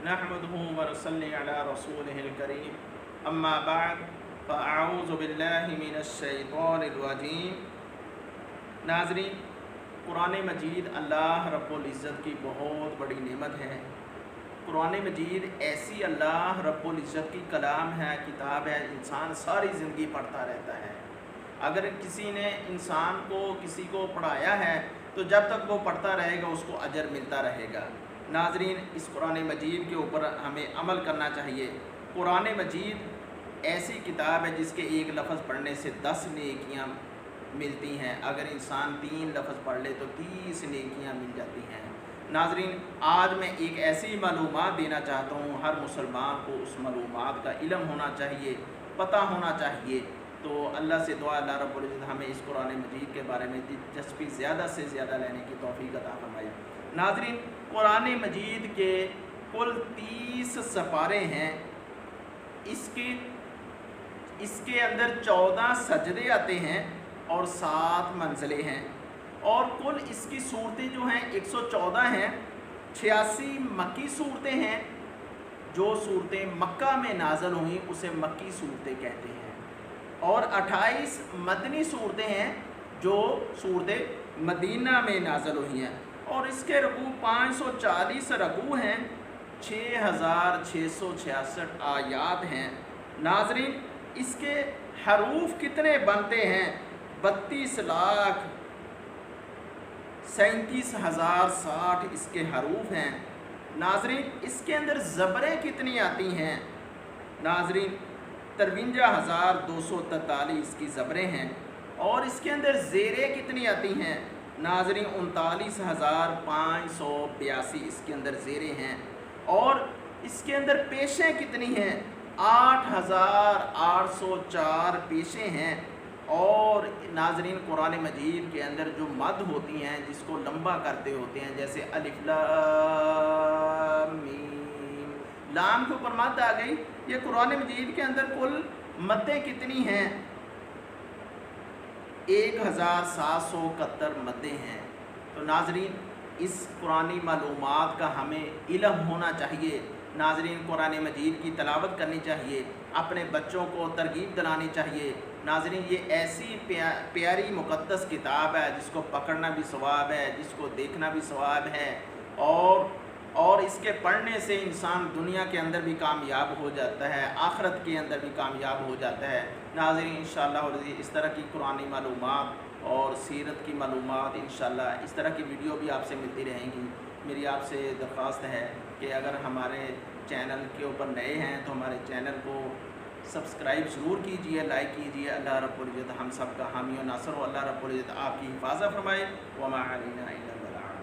नहमदुहु व नसल्ली अला रसूलिहिल करीम अम्मा बाद फ़अऊज़ु बिल्लाहि मिनश शैतानिर रजीम। नाज़रीन, कुरान मजीद अल्लाह रब्बुल इज़्ज़त की बहुत बड़ी नेमत है। कुरान मजीद ऐसी अल्लाह रब्बुल इज़्ज़त की कलाम है, किताब है, इंसान सारी ज़िंदगी पढ़ता रहता है। अगर किसी ने इंसान को किसी को पढ़ाया है तो जब तक वो पढ़ता रहेगा उसको अजर मिलता रहेगा। नाज़रीन, इस कुरान मजीद के ऊपर हमें अमल करना चाहिए। कुरान मजीद ऐसी किताब है जिसके एक लफ्ज़ पढ़ने से 10 नेकियां मिलती हैं। अगर इंसान 3 लफ्ज़ पढ़ ले तो 30 नेकियां मिल जाती हैं। नाज़रीन, आज मैं एक ऐसी मालूमात देना चाहता हूँ, हर मुसलमान को उस मालूमात का इल्म होना चाहिए, पता होना चाहिए। तो अल्लाह से दुआ अल्लाह रब्बुल इज़्ज़त हमें इस कुरान मजीद के बारे में दिलचस्पी ज़्यादा से ज़्यादा लेने की तौफ़ीक़ अता फरमाए। नाज़रीन, कुरान मजीद के कुल 30 सपारे हैं। इसके अंदर 14 सजदे आते हैं और 7 मंज़िलें हैं और कुल इसकी सूरतें जो हैं 114 हैं। 86 मक्की सूरतें हैं। जो सूरतें मक्का में नाज़िल हुई उसे मक्की सूरतें कहते हैं और 28 मदनी सूरतें हैं जो सूरतें मदीना में नाज़िल हुई हैं और इसके रकू 540 रकू हैं। 6666 आयात हैं। नाज़रीन, इसके हरूफ कितने बनते हैं? 32,37,060 इसके हरूफ हैं। नाज़रीन, इसके अंदर ज़बरें कितनी आती हैं? नाज़रीन, 53,243 इसकी ज़बरें हैं और इसके अंदर ज़ेरें कितनी आती हैं? नाज़रीन, 39,582 इसके अंदर ज़ेरें हैं और इसके अंदर पेशें कितनी हैं? 8,804 पेशें हैं। और नाज़रीन, कुरान मजीद के अंदर जो मद होती हैं जिसको लंबा करते होते हैं, जैसे अलिफ लाम मीम, लाम के ऊपर मद आ गई। ये कुरान मजीद के अंदर कुल मदें कितनी हैं? 1771 मदें हैं। तो नाज़रीन, इस कुरानी मालूमात का हमें इल्म होना चाहिए। नाज़रीन, कुरान मजीद की तलावत करनी चाहिए, अपने बच्चों को तरगीब दिलानी चाहिए। नाज़रीन, ये ऐसी प्यारी मुक़द्दस किताब है जिसको पकड़ना भी सवाब है, जिसको देखना भी सवाब है और इसके पढ़ने से इंसान दुनिया के अंदर भी कामयाब हो जाता है, आखिरत के अंदर भी कामयाब हो जाता है। नाज़रीन, इंशाअल्लाह इस तरह की कुरानी मालूमात और सीरत की मालूमात इंशाअल्लाह इस तरह की वीडियो भी आपसे मिलती रहेंगी। मेरी आपसे दरख्वास्त है कि अगर हमारे चैनल के ऊपर नए हैं तो हमारे चैनल को सब्सक्राइब ज़रूर कीजिए, लाइक कीजिए। अल्लाह रब्बुल इज़्ज़त हम सब का हामी और नासर हो। अल्लाह रब्बुल इज़्ज़त आपकी हिफाज़त फरमाए। व मा अलैना इल्लल बलाग।